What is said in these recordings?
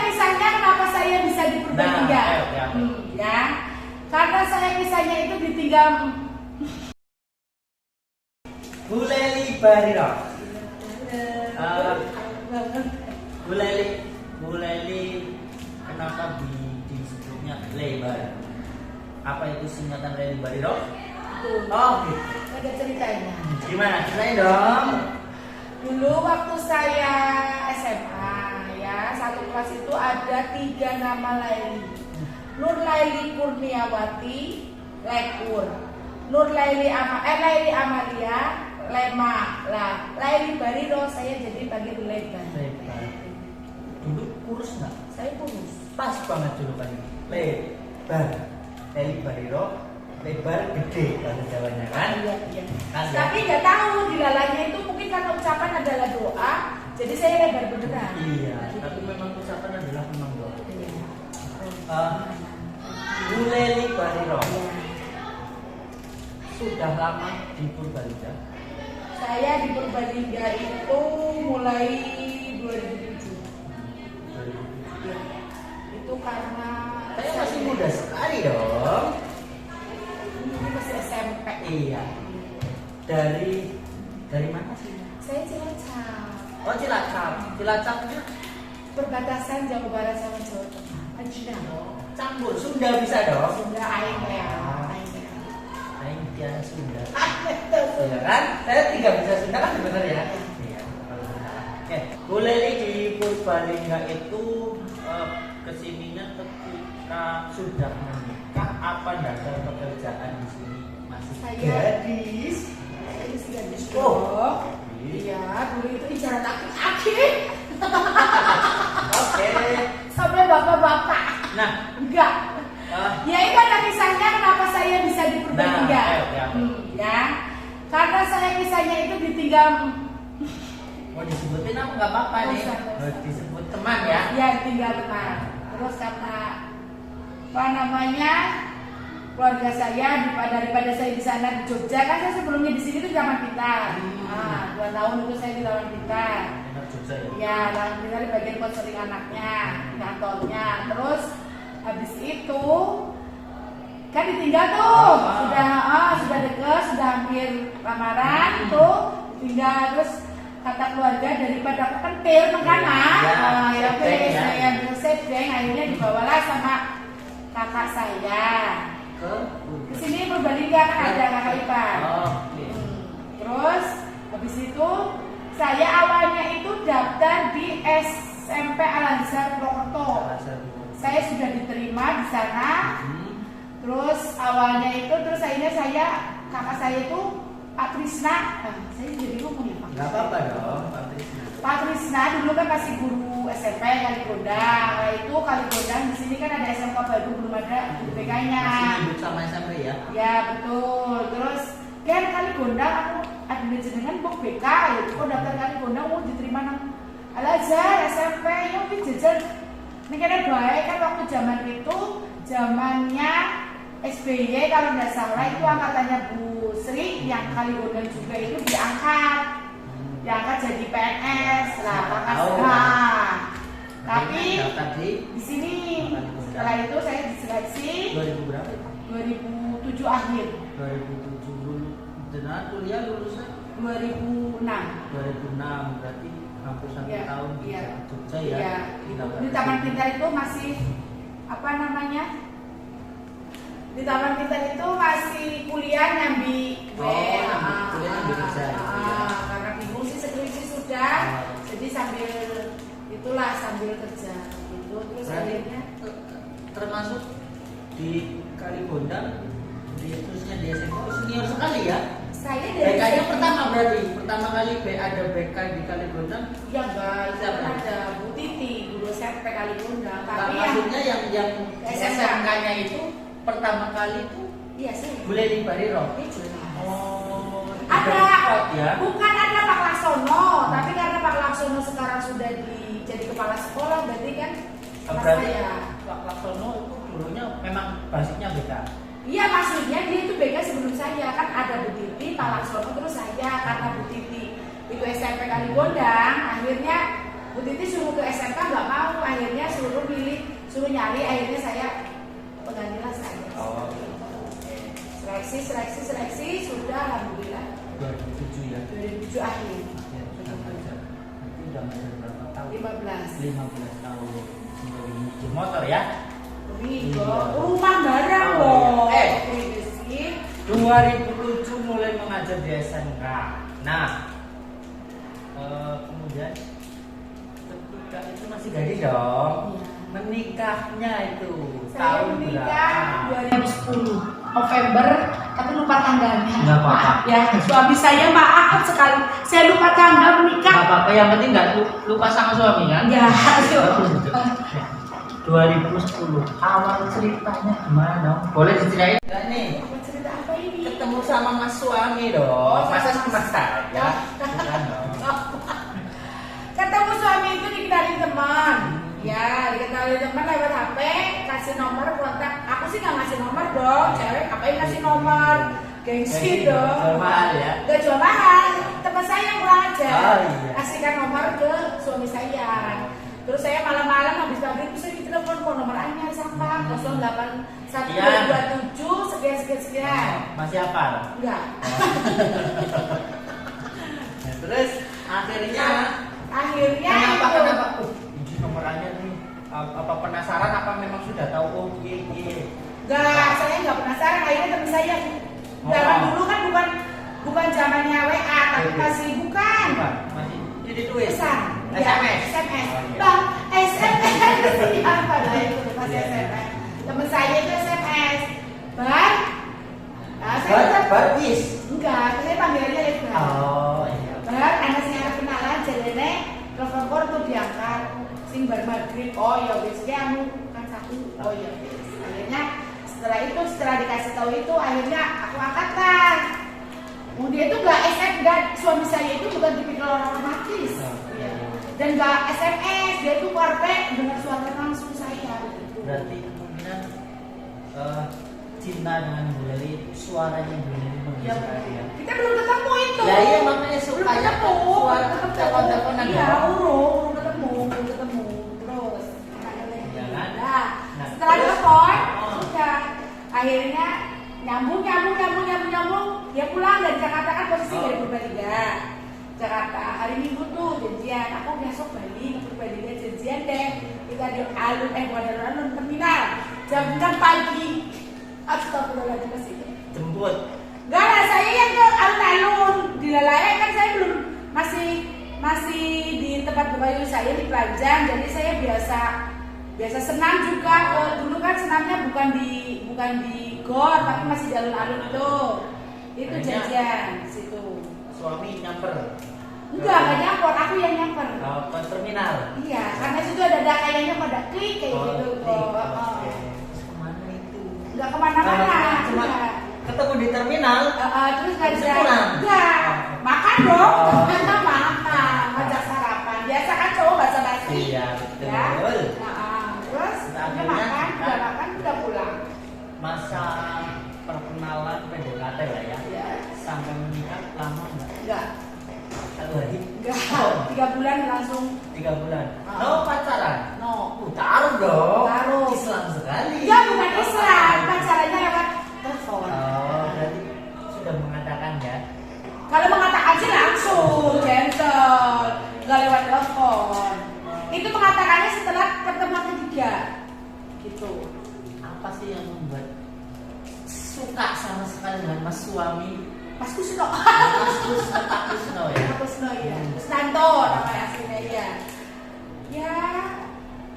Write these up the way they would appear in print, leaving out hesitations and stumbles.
kisahnya kenapa saya bisa di Purbalingga. Ya, karena saya kisahnya itu ditinggal Bu Leli Bariro. Bu Leli, kenapa disebutnya lebar? Apa itu singkatan Leli Bariro? Oh, gitu. Ada ceritanya. Gimana? Ceritain dong. Dulu waktu saya SMA ya, satu kelas itu ada 3 nama Laili. Nur Laili Kurniawati, Lekur. Nur Laili Laili Amalia, Lema. Lah, Laili Bariro saya jadi panggil lebar. Lebar. Dulu kurus nggak? Saya kurus. Pas banget julukan ini. Lebar. Leli Bariro, lebar gede bahasa Jawanya kan? Iya. Kan, ya? Tapi nggak tahu dilalanya itu mungkin karena ucapan adalah doa, jadi saya lebar beneran. Iya, tapi memang ucapan adalah memang doa. Iya. Bu Leli Bariro Iya. sudah lama di Purbalingga. Saya di Purbalingga itu mulai 2007. Ya. Itu karena Saya masih muda sekali dong. ini masih SMP. Iya. Dari mana sih? Saya Cilacap, Oh, Cilacap. Cilacapnya perbatasan Jawa Barat sama Jawa Tengah. Ajina. campur Sunda bisa dong. Sunda aing ya. Aing tiada Sunda. Iya kan? Saya tidak bisa Sunda kan benar ya? Iya. Oke, Bu Leli di Purbalingga itu kesininya ketika sudah menikah apa dasar pekerjaan di sini masih Saya gadis? Saya masih gadis Oh. dong. Iya, dulu itu ijarat aki-aki. Oke. Sampai bapak-bapak. Nah, Enggak. Ya itu ada kisahnya kenapa saya bisa di Purbalingga. Ya, karena saya kisahnya itu ditinggal. mau disebutin apa nggak apa-apa nih? Usah. Disebut teman ya? Ya tinggal teman. Terus kata apa namanya keluarga saya daripada saya di sana di Jogja kan saya sebelumnya di sini tuh zaman kita. Nah, 2 tahun itu saya di Taman kita. Enak Jogja ya? Ya, Taman kita di bagian konseling anaknya, di kantornya. Terus habis itu kan ditinggal tuh, sudah deket, sudah hampir lamaran tuh, ditinggal terus kata keluarga daripada aku kentil makanan, ya oke saya sedeng akhirnya dibawalah sama kakak saya ke sini Purbalingga kan ada kakak ipar. Terus habis itu saya awalnya itu daftar di SMP Al-Azhar Purwokerto. Saya sudah diterima di sana. Terus awalnya itu terus akhirnya kakak saya itu Pak Trisna, saya jadi ngomong ya Pak. Gak apa-apa dong, Pak Trisna. Pak Trisna dulu kan masih guru SMP Kaligondang. Nah itu Kaligondang di sini kan ada SMK baru belum ada UPK-nya. Masih hidup sama SMP ya? Ya betul. Terus kan Kaligondang aku ada jenengan bok BK, ya kok daftar Kaligondang mau diterima nang Al-Azhar SMP, ya jajan. Ini kan baik kan waktu zaman itu zamannya SBY kalau nggak salah itu angkatannya Bu Sri yang Kaligondang juga itu diangkat jadi PNS lah kakak sekolah. Tapi di sini setelah itu saya diseleksi 2000 berapa? 2007 akhir. 2007 dulu. Dan kuliah lulusnya 2006. 2006 berarti hampir 1 tahun di Jogja ya. Iya. Di Taman Pintar itu masih apa namanya? Di Taman Pintar itu masih kuliah nyambi kuliah nyambi kerja. Karena bingung sih skripsi sudah, jadi sambil kerja gitu. Terus akhirnya termasuk di Kaligondang khususnya di SMP senior sekali ya. saya dari BK-nya pertama kali ada BK di Kaligondang. Ya guys, ada Bu Titi guru SMP Kaligondang. Tapi maksudnya yang SMK-nya itu pertama kali itu iya sih. Bu Leli Bariro. Ada, ya? Bukan ada Pak Laksono, tapi karena Pak Laksono sekarang sudah jadi kepala sekolah, berarti kan berarti Pak Laksono itu dulunya memang basicnya BK. Iya, maksudnya dia itu BK sebelum saya, kan ada Bu Titi, Pak Laksono, terus saya. Karena Bu Titi itu SMP Kaligondang, akhirnya Bu Titi suruh ke SMK nggak mau, akhirnya suruh suruh nyari, akhirnya saya penggantilah saya. Oh. Seleksi sudah alhamdulillah 2007 ya. 2007 akhir. Ya, sudah belajar. Nanti udah belajar berapa tahun? 15 tahun. Sudah menuju motor ya. Rumah barang Oh, loh. iya. Itu sih. 2007 mulai mengajar di SMK. Nah, kemudian ketika itu masih gadis dong. Iya. Menikahnya itu Saya tahun menikah berapa? 2010 November, tapi lupa tanggalnya. Nggak apa-apa. Maaf ya, suami saya maaf sekali. Saya lupa tanggal menikah. Nggak apa-apa, yang penting nggak lupa sama suami kan? Ya, 2010 awal ceritanya gimana dong? Boleh diceritain nggak nih? Apa cerita apa ini? Ketemu sama mas suami dong. Oh, Masa sama sama mas- saya? Bukan dong. Ketemu suami itu dikenalin teman. Ya, dikenalin teman lewat HP, kasih nomor kontak. Aku sih nggak ngasih nomor dong, cewek. Ngapain ngasih nomor? Gengsi dong. Jual mahal ya? Gak jual mahal. Teman saya yang kurang aja. Oh, iya. Kasihkan nomor ke suami saya. Terus saya malam-malam habis maghrib bisa ditelepon kok nomor anyar sama 081227 sekian. Masih apa? Enggak. Nah, terus akhirnya Akhirnya kenapa? Ini nomornya nih. Apa penasaran? Apa memang sudah tahu? Oh iya. Enggak, saya enggak penasaran. Akhirnya teman saya zaman dulu kan bukan zamannya WA, tapi masih bukan. Masih jadi tulis. Pesan. SMS. SMS. Oh, iya. Bang, SMS. Siapa lah itu masih SMS. Teman saya itu SMS. Bar. Nah, saya Barbis. enggak, saya panggilannya itu. Oh iya. Bar, anak saya ada kenalan jalene telepon kor tuh diangkat. Sing bar maghrib. Oh ya wis ki anu kan satu. Oh ya wis. Akhirnya setelah dikasih tahu itu akhirnya aku angkat lah. Dia itu nggak SMS, suami saya itu bukan tipikal orang romantis. Iya. Dan nggak SMS, dia itu warpe dengar suara langsung saya. Berarti kemungkinan cinta dengan Bu Leli, suaranya Bu Leli Ya, mengisi ya. kita belum ketemu itu. Ya iya makanya belum sukanya ketemu. suara telepon-teleponan Iya, ya. belum ketemu. Terus, Ya kan? nah, Nah, setelah terus? telepon, Oh. sudah akhirnya nyambung. Dia pulang dari Jakarta kan posisi Oh. dari Purbalingga. Jakarta hari Minggu tuh janjian. Aku besok balik ke Purbalingga janjian deh. Kita di alun terminal jam 6 pagi. Astagfirullahaladzim ke situ. Jemput. Enggak lah, saya yang ke alun-alun di Lalai kan saya belum masih di tempat Bayu saya di Panjang, jadi saya biasa senam juga. Dulu kan senamnya bukan di gor tapi masih di alun-alun itu Akhirnya, jajan di situ. Suami nyamper. Enggak nyamper, aku yang nyamper. Ke terminal. Iya, karena situ ada kayaknya pada klik kayak gitu kok. Oke. Terus kemana itu? Enggak kemana-mana. Cuma enggak. ketemu di terminal. Terus nggak bisa Pulang. enggak makan dong. Oh. Makan ngajak sarapan biasa kan cowok bahasa basi Iya betul. ya. Terus Akhirnya, udah makan udah pulang. Masa perkenalan PDKT lah ya. Ya. Sampai menikah lama nggak? Enggak 1 hari? enggak 3 bulan langsung 3 bulan. Ah. No pacaran. no. Taruh dong. Taruh. Islam sekali. Ya bukan Islam, pacarannya lewat telepon. Oh, berarti sudah mengatakan ya. Kalau mengatakan sih langsung gentle, nggak lewat telepon. Itu mengatakannya setelah pertemuan ketiga, gitu. Apa sih yang membuat suka sama sekali dengan mas suami? Mas Kusno. Mas Kusno ya. Mas Kusno ya. Kusnanto namanya aslinya ya. Ya,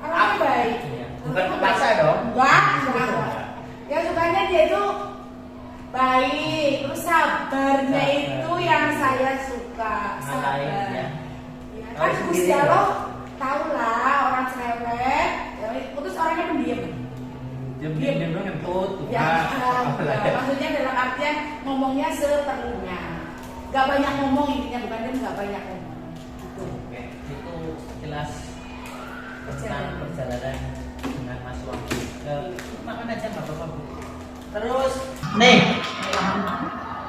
orangnya baik. Iya. Bukan kepaksa dong. Enggak. Ya sukanya dia itu baik, terus sabarnya itu yang saya suka. Sabar. Ngatain, ya. Ya, Tahu kan sendiri Gusti Allah ya. tahu lah orang cerewet, ya, terus orangnya pendiam. Diam-diam ngentut. Ya, maksudnya dalam artian ngomongnya seperlunya, gak banyak ngomong intinya, bukan dia gak banyak ngomong. Gitu. Oke, itu jelas tentang perjalanan dengan Mas Wahyu. Makan aja nggak apa-apa Bu. Terus, nih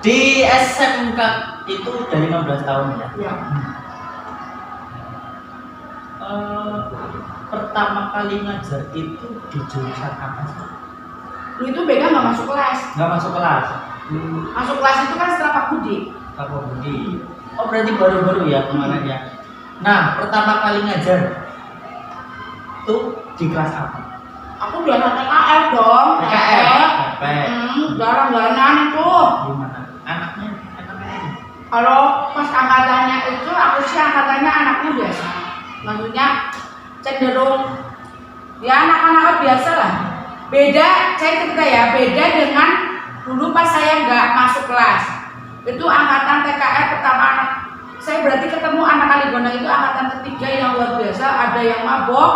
di SMK itu udah 15 tahun ya. Ya. pertama kali ngajar itu di jurusan apa sih? Lu itu BK nggak masuk kelas. Nggak masuk kelas. Masuk kelas itu kan setelah Pak Budi. Pak Budi. Oh berarti baru-baru ya kemarin ya. Nah pertama kali ngajar tuh di kelas apa? Aku di anak TKR dong. TKR. Jarang-jarang itu. Gimana? Anaknya ini. Kalau pas angkatannya itu, aku sih angkatannya anaknya biasa. Maksudnya cenderung ya anak-anak biasa lah. Beda, saya cerita ya, beda dengan dulu pas saya nggak masuk kelas. Itu angkatan TKR pertama anak. Saya berarti ketemu anak Aligona itu angkatan ketiga yang luar biasa. Ada yang mabok,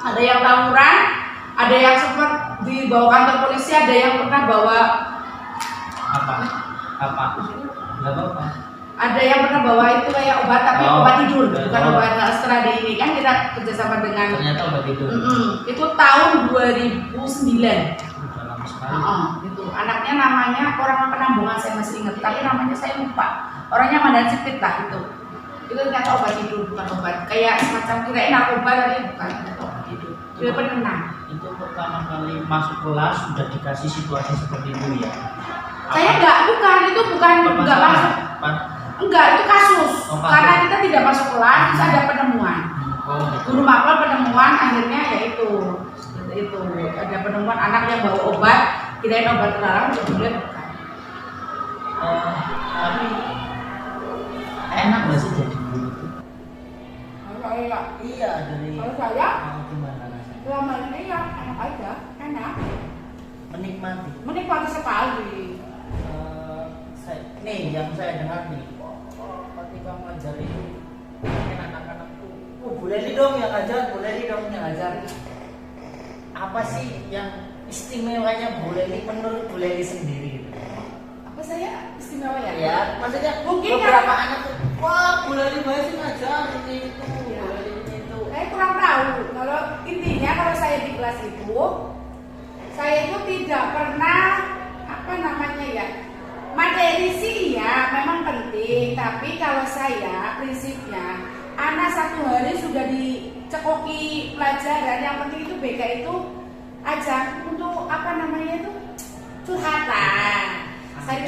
ada yang tawuran, ada yang sempat dibawa kantor polisi, ada yang pernah bawa Apa? Nggak apa-apa. ada yang pernah bawa itu kayak obat tapi obat tidur, bukan Oh. obat setelah di ini kan kita kerjasama dengan Ternyata obat itu. itu tahun 2009. Udah lama sekali. Gitu. Anaknya namanya orang Penambungan saya masih ingat, tapi namanya saya lupa. Orangnya Mandan Sipit lah itu. Itu ternyata obat tidur bukan obat kayak semacam kirain narkoba tapi bukan obat tidur. Dia penenang. Itu pertama kali masuk kelas sudah dikasih situasi seperti itu ya. Saya bukan enggak masuk. Enggak, itu kasus. Oh, kasus. Karena kita tidak masuk kelas, terus ada penemuan. Gitu. Guru mapel penemuan akhirnya ya itu ada penemuan anak yang bawa obat, kirain obat terlarang, kemudian bukan. Tapi enak nggak sih jadi guru itu? Kalau saya, Iya dari. kalau saya Gimana rasanya? selama ini ya enak aja, enak, Menikmati. menikmati sekali. Nih yang saya dengar nih, ketika ngajar itu pengen anak-anakku, boleh nih dong yang ngajar, boleh nih dong yang ngajar. Apa sih yang istimewanya boleh nih menurut boleh sendiri? Gitu? Apa saya istimewa ya? Ya, maksudnya Mungkin beberapa ya. anak tuh, wah boleh nih banget sih ngajar ini itu, Ya. boleh ini itu. Saya kurang tahu. Kalau intinya kalau saya di kelas itu, saya itu tidak pernah apa namanya ya. Materi sih ya memang penting, tapi kalau saya prinsipnya anak satu hari sudah dicekoki pelajaran, yang penting itu BK itu ajak untuk apa namanya itu curhatan,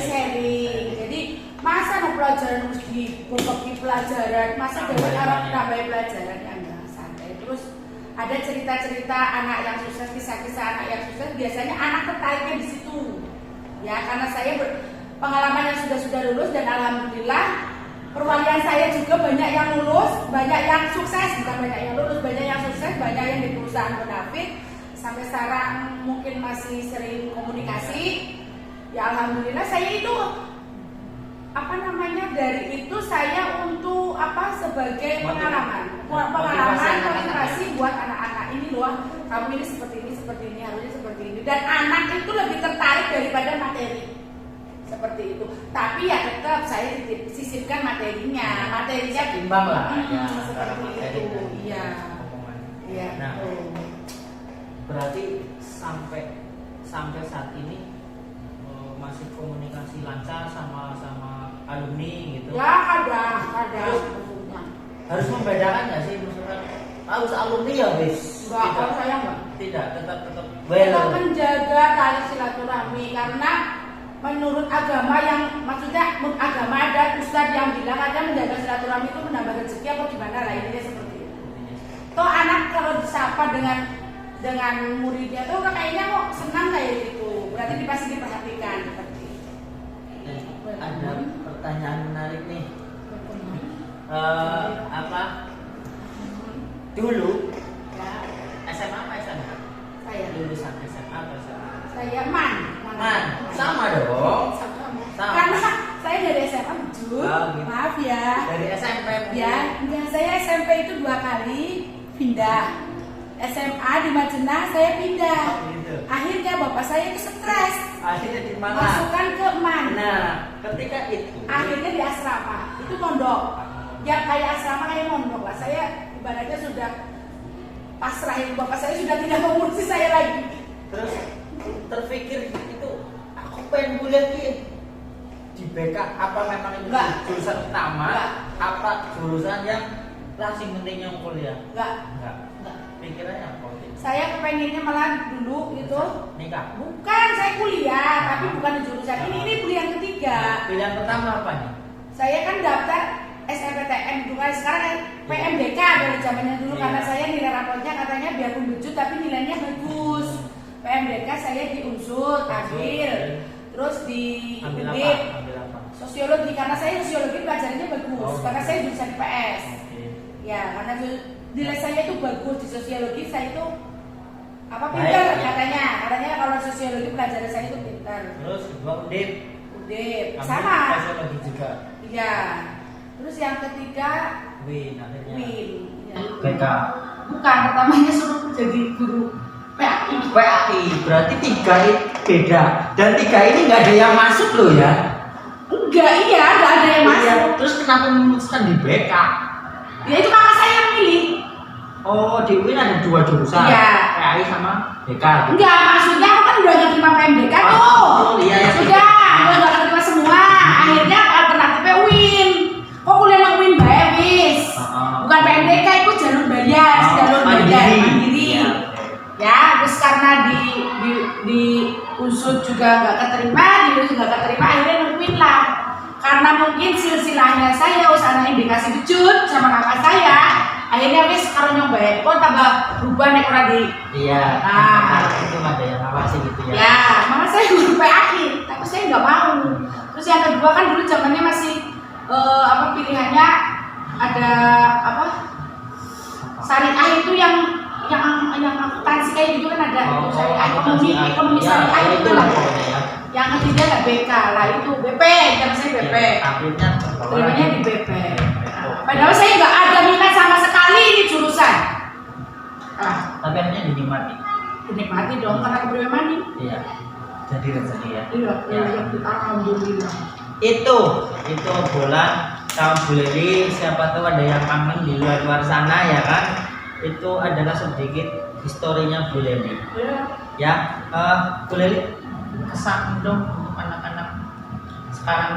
sharing. Jadi masa mau pelajaran harus dibekali pelajaran, masa dari harap tambah pelajaran yang enggak santai. Terus ada cerita-cerita anak yang sukses, kisah-kisah anak yang sukses, biasanya anak tertariknya di situ. Ya karena saya pengalaman yang sudah lulus dan alhamdulillah perwalian saya juga banyak yang lulus, banyak yang sukses, bukan banyak yang lulus, banyak yang sukses, banyak yang di perusahaan Bonafit. Sampai sekarang mungkin masih sering komunikasi. Ya alhamdulillah saya itu apa namanya dari itu saya untuk apa sebagai pengalaman motivasi buat anak-anak ini loh, kamu ini seperti ini harusnya seperti ini, dan anak itu lebih tertarik daripada materi. Seperti itu. Tapi ya tetap saya sisipkan materinya Imbang lah ya antara seperti materi itu. dan Iya. omongan. Iya. Nah, berarti sampai saat ini masih komunikasi lancar sama alumni gitu. Ya ada maksudnya. Harus membedakan nggak sih misalkan harus alumni ya bis? Enggak, kalau saya enggak. Tidak, tetap Tetap well. menjaga tali silaturahmi karena menurut agama yang maksudnya agama ada ustadz yang bilang ada menjaga silaturahmi itu menambah rezeki apa gimana lah intinya seperti itu. Toh anak kalau disapa dengan muridnya tuh kayaknya kok senang kayak gitu. Berarti pasti diperhatikan seperti itu. Ada pertanyaan menarik nih. Apa? Dulu Ya, SMA apa SMA? saya Lulusan SMA apa SMA? saya man. Sama dong. Sama. Sama. Karena saya dari SMA jujur. Oh, gitu. Maaf ya. Dari SMP mungkin. Ya, enggak, saya SMP itu 2 kali pindah. SMA di Majenah saya pindah. Oh, gitu. Akhirnya bapak saya itu stres. Akhirnya di mana? Masukkan ke MAN. Nah, ketika itu Akhirnya di asrama. Itu mondok. Ya kayak asrama kayak mondok lah. Saya ibaratnya sudah pasrah itu, bapak saya sudah tidak mengurusi saya lagi. terus terpikir itu aku pengen kuliah di BK apa memang itu Enggak. jurusan utama? Enggak. Apa jurusan yang langsung pentingnya kuliah? Enggak. Enggak. pikirannya apa? Saya kepengennya malah dulu gitu. Nikah. Bukan, saya kuliah, tapi bukan di jurusan ini pilihan ketiga. Pilihan pertama apa nih? Saya kan daftar SNPTN dulu kan, sekarang kan PMDK dari zamannya dulu Iya. karena saya nilai rapotnya katanya biarpun bejut tapi nilainya bagus. PMDK saya di Unsur, ambil, terus di Ambil apa? UNIP, Ambil apa? sosiologi karena saya sosiologi pelajarannya bagus Oh. karena saya jurusan IPS. Oke. Ya, karena nilai saya itu bagus di sosiologi, saya itu apa Baik, pintar ya. katanya kalau sosiologi pelajaran saya itu pintar. Terus kedua Undip. Udip Ambil sama. sosiologi juga. Iya. Terus yang ketiga Win akhirnya. Win. Ya. BK. Bukan, pertamanya suruh jadi guru PAI. PAI berarti 3 ini beda dan 3 ini nggak ada yang masuk loh ya. Enggak, iya, enggak ada yang masuk. Iya, terus kenapa memutuskan di BK? Ya itu kakak saya yang milih. Oh, di UIN ada 2 jurusan. Iya. PAI sama BK. Enggak, maksudnya aku kan udah nggak terima PMDK tuh. Oh, iya, iya. Sudah, udah nggak terima semua. Akhirnya alternatifnya Win. Kok kuliah nang Win bae wis. Bukan PMDK itu jalur bayar, jalur bayar mandiri. Iya. Ya, terus karena di unsur juga nggak keterima, di unsur nggak keterima, akhirnya nungguin lah. Karena mungkin silsilahnya saya usaha indikasi bejut sama kakak saya, akhirnya wis kalau nyoba, kok tambah berubah nek ora di. Iya. Ah. Itu ada yang ngawasi gitu ya. Ya, mama saya guru PAI, tapi saya nggak mau. Terus yang kedua kan dulu zamannya masih apa pilihannya ada apa? Syariah itu yang akuntansi kayak gitu kan ada Oh, syariah ekonomi ya, syariah itu itu lah lah. pokoknya ya. Yang ketiga nggak BK lah itu BP, jangan saya BP. Akhirnya Terimanya di BP. Padahal saya nggak ada minat sama sekali ini jurusan. Tapi akhirnya dinikmati. Dinikmati dong karena kepribadi. Iya. Jadi rezeki ya. Iya, alhamdulillah. Itu obrolan sama Bu Leli. Siapa tahu ada yang kangen di luar sana ya kan. Itu adalah sedikit historinya Bu Leli. Ya, Bu Leli kesan dong untuk anak-anak sekarang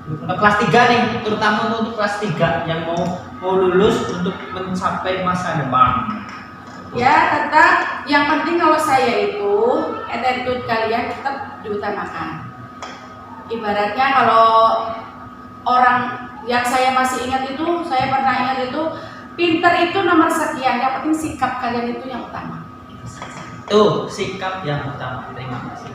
untuk kelas 3 nih, terutama untuk kelas 3 yang mau lulus untuk mencapai masa depan. Ya, tetap yang penting kalau saya itu attitude kalian tetap diutamakan. Ibaratnya kalau orang yang saya masih ingat itu, saya pernah ingat itu, pinter itu nomor sekian, yang penting sikap kalian itu yang utama. Tuh, sikap yang utama. Terima kasih.